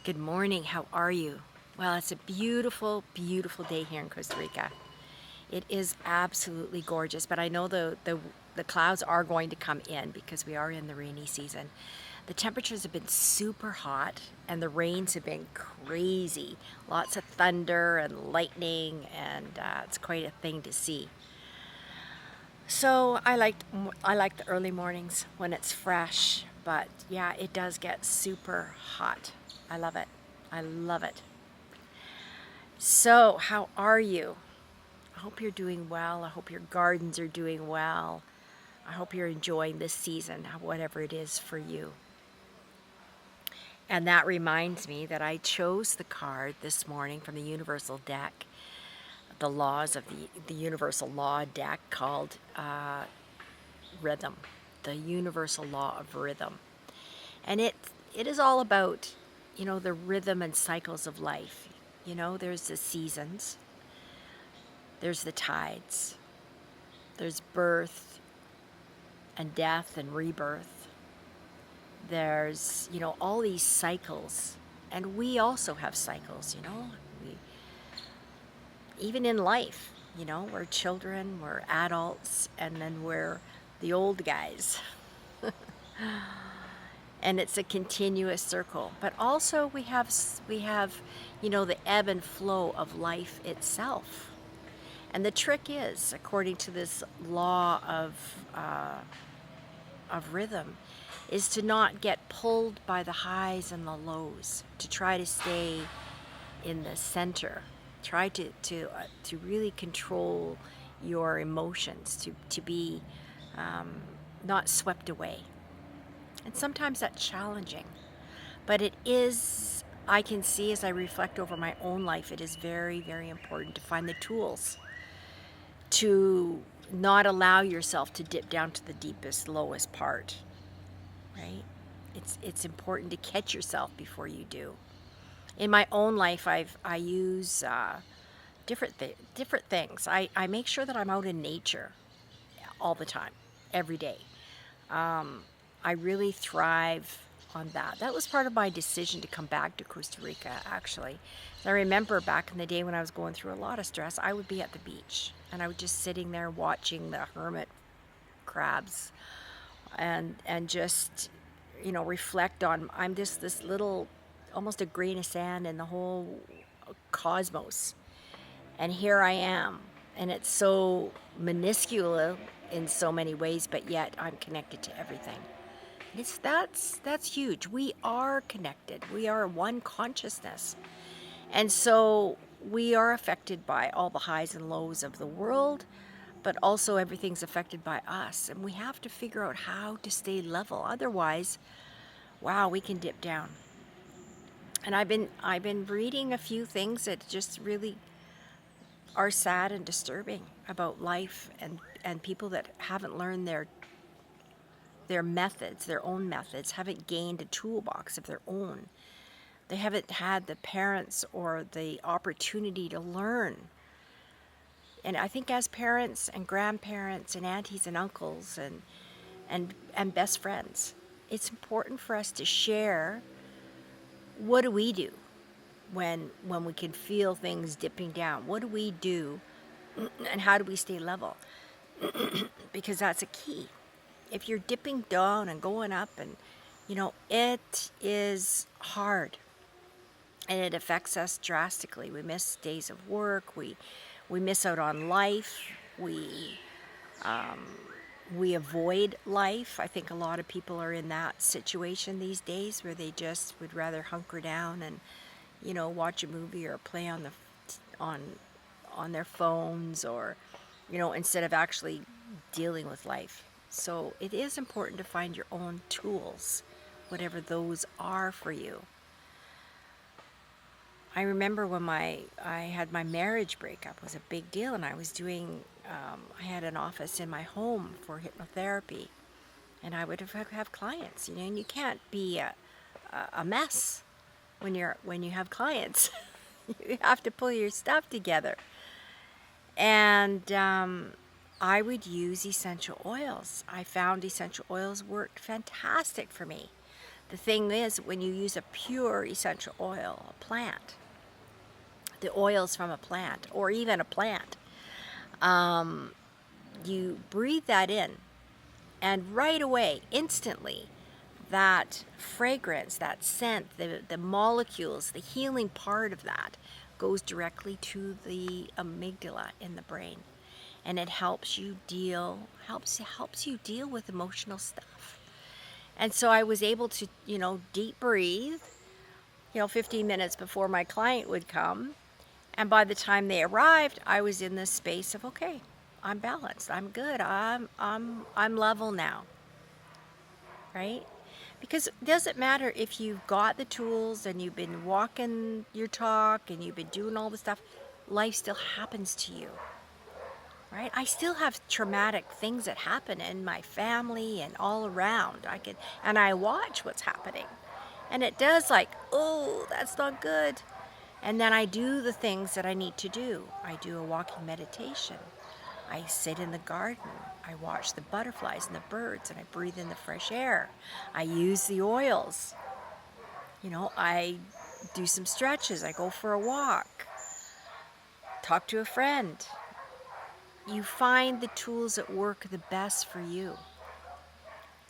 Good morning. How are you? Well, it's a beautiful, beautiful day here in Costa Rica. It is absolutely gorgeous, but I know the clouds are going to come in because we are in the rainy season. The temperatures have been super hot and the rains have been crazy. Lots of thunder and lightning, and it's quite a thing to see. So I like the early mornings when it's fresh, but yeah, it does get super hot. I love it. I love it. So, how are you? I hope you're doing well. I hope your gardens are doing well. I hope you're enjoying this season, whatever it is for you. And that reminds me that I chose the card this morning from the Universal deck, the laws of the Universal Law deck called Rhythm, the Universal Law of Rhythm. And it is all about, the rhythm and cycles of life. There's the seasons, there's the tides, there's birth and death and rebirth. There's, all these cycles. And we also have cycles. Even in life, we're children, we're adults, and then we're the old guys. And it's a continuous circle. But also we have, the ebb and flow of life itself. And the trick is, according to this law of rhythm, is to not get pulled by the highs and the lows, to try to stay in the center. Try to really control your emotions, to be not swept away. And sometimes that's challenging, but it is, I can see as I reflect over my own life, it is very, very important to find the tools to not allow yourself to dip down to the deepest, lowest part, right? It's important to catch yourself before you do. In my own life, I use different things. I make sure that I'm out in nature all the time, every day. I really thrive on that. That was part of my decision to come back to Costa Rica, actually. I remember back in the day when I was going through a lot of stress, I would be at the beach and I was just sitting there watching the hermit crabs and just, reflect on, I'm just this little, almost a grain of sand in the whole cosmos. And here I am. And it's so minuscule in so many ways, but yet I'm connected to everything. That's huge. We are connected. We are one consciousness. And so we are affected by all the highs and lows of the world, but also everything's affected by us. And we have to figure out how to stay level. Otherwise, wow, we can dip down. And I've been reading a few things that just really are sad and disturbing about life and people that haven't learned their methods, their own methods, haven't gained a toolbox of their own. They haven't had the parents or the opportunity to learn. And I think as parents and grandparents and aunties and uncles and best friends, it's important for us to share, what do we do when we can feel things dipping down? What do we do and how do we stay level? Because that's a key. If you're dipping down and going up, and it is hard and it affects us drastically. We miss days of work, we miss out on life, we avoid life. I think a lot of people are in that situation these days where they just would rather hunker down and watch a movie or play on on their phones, or instead of actually dealing with life. So it is important to find your own tools, whatever those are for you. I remember when I had my marriage breakup, it was a big deal, and I was doing, I had an office in my home for hypnotherapy, and I would have clients, and you can't be a mess when you have clients. You have to pull your stuff together. And I would use essential oils. I found essential oils worked fantastic for me. The thing is, when you use a pure essential oil, a plant, the oils from a plant, or even a plant, you breathe that in, and right away, instantly, that fragrance, that scent, the molecules, the healing part of that goes directly to the amygdala in the brain. And it helps you deal with emotional stuff. And so I was able to, deep breathe, 15 minutes before my client would come. And by the time they arrived, I was in this space of, okay, I'm balanced. I'm good. I'm level now. Right? Because it doesn't matter if you've got the tools and you've been walking your talk and you've been doing all the stuff, life still happens to you. Right? I still have traumatic things that happen in my family and all around. And I watch what's happening. And it does, like, oh, that's not good. And then I do the things that I need to do. I do a walking meditation. I sit in the garden. I watch the butterflies and the birds, and I breathe in the fresh air. I use the oils. I do some stretches. I go for a walk. Talk to a friend. You find the tools that work the best for you.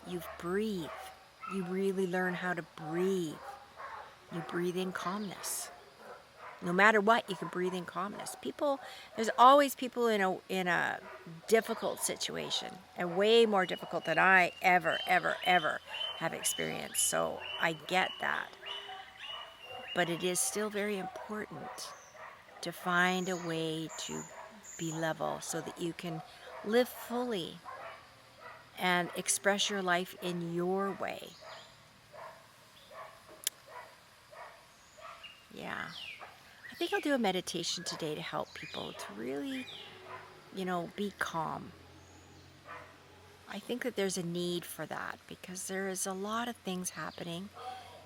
You breathe. You really learn how to breathe. You breathe in calmness. No matter what, you can breathe in calmness. There's always people in a difficult situation, and way more difficult than I ever have experienced. So I get that. But it is still very important to find a way to be level so that you can live fully and express your life in your way. Yeah. I think I'll do a meditation today to help people to really, be calm. I think that there's a need for that because there is a lot of things happening,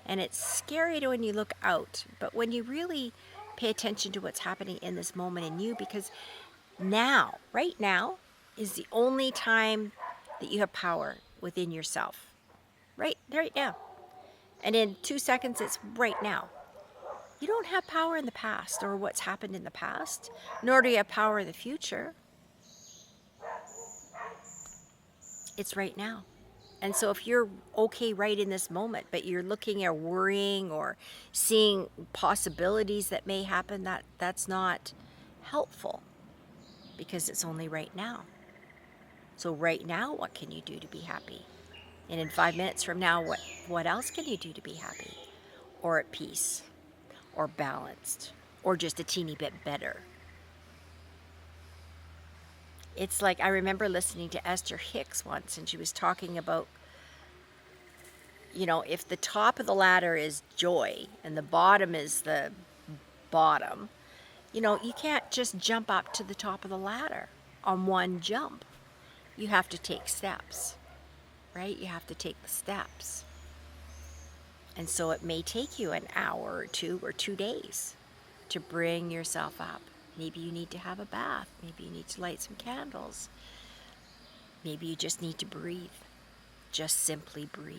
and it's scary when you look out, but when you really pay attention to what's happening in this moment in you, because right now, is the only time that you have power within yourself. Right now. And in 2 seconds, it's right now. You don't have power in the past or what's happened in the past, nor do you have power in the future. It's right now. And so if you're okay right in this moment, but you're looking or worrying or seeing possibilities that may happen, that's not helpful because it's only right now. So right now, what can you do to be happy? And in 5 minutes from now, what else can you do to be happy or at peace or balanced or just a teeny bit better? It's like I remember listening to Esther Hicks once, and she was talking about, if the top of the ladder is joy and the bottom is the bottom, you can't just jump up to the top of the ladder on one jump. You have to take steps, right? You have to take the steps. And so it may take you an hour or 2 days to bring yourself up. Maybe you need to have a bath. Maybe you need to light some candles. Maybe you just need to breathe. Just simply breathe.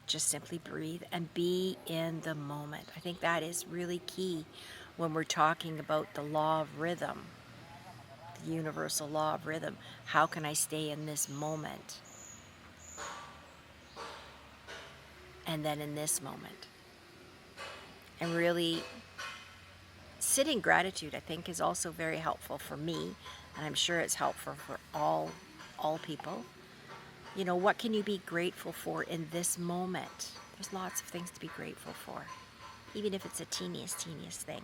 Just simply breathe and be in the moment. I think that is really key when we're talking about the law of rhythm, the universal law of rhythm. How can I stay in this moment? And then in this moment. And really sit in gratitude, I think, is also very helpful for me, and I'm sure it's helpful for all people. What can you be grateful for in this moment? There's lots of things to be grateful for, even if it's the teeniest thing.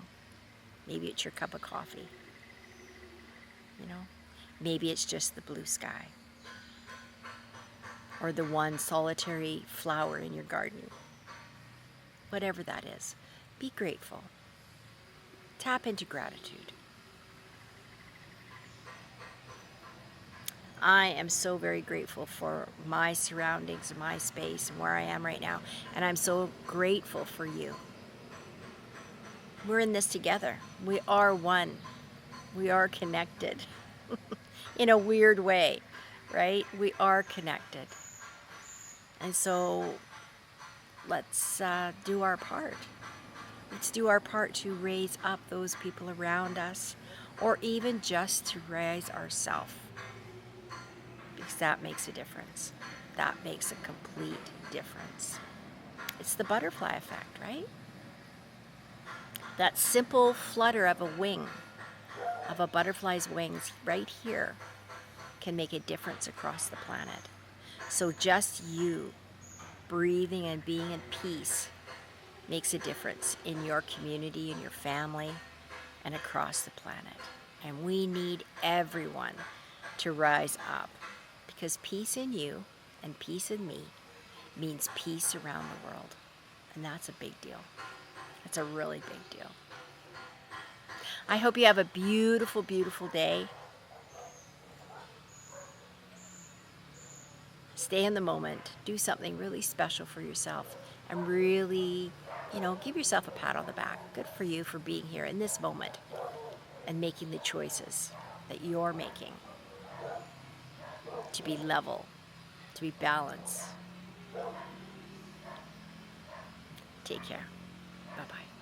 Maybe it's your cup of coffee. Maybe it's just the blue sky or the one solitary flower in your garden. Whatever that is, be grateful. Tap into gratitude. I am so very grateful for my surroundings and my space and where I am right now. And I'm so grateful for you. We're in this together. We are one. We are connected in a weird way, right? We are connected. And so let's do our part. Let's do our part to raise up those people around us, or even just to raise ourselves, because that makes a difference. That makes a complete difference. It's the butterfly effect, right? That simple flutter of a wing, of a butterfly's wings right here, can make a difference across the planet. So just you breathing and being in peace makes a difference in your community, in your family, and across the planet. And we need everyone to rise up, because peace in you and peace in me means peace around the world. And that's a big deal. That's a really big deal. I hope you have a beautiful, beautiful day. Stay in the moment. Do something really special for yourself, and really, give yourself a pat on the back. Good for you for being here in this moment and making the choices that you're making to be level, to be balanced. Take care. Bye-bye.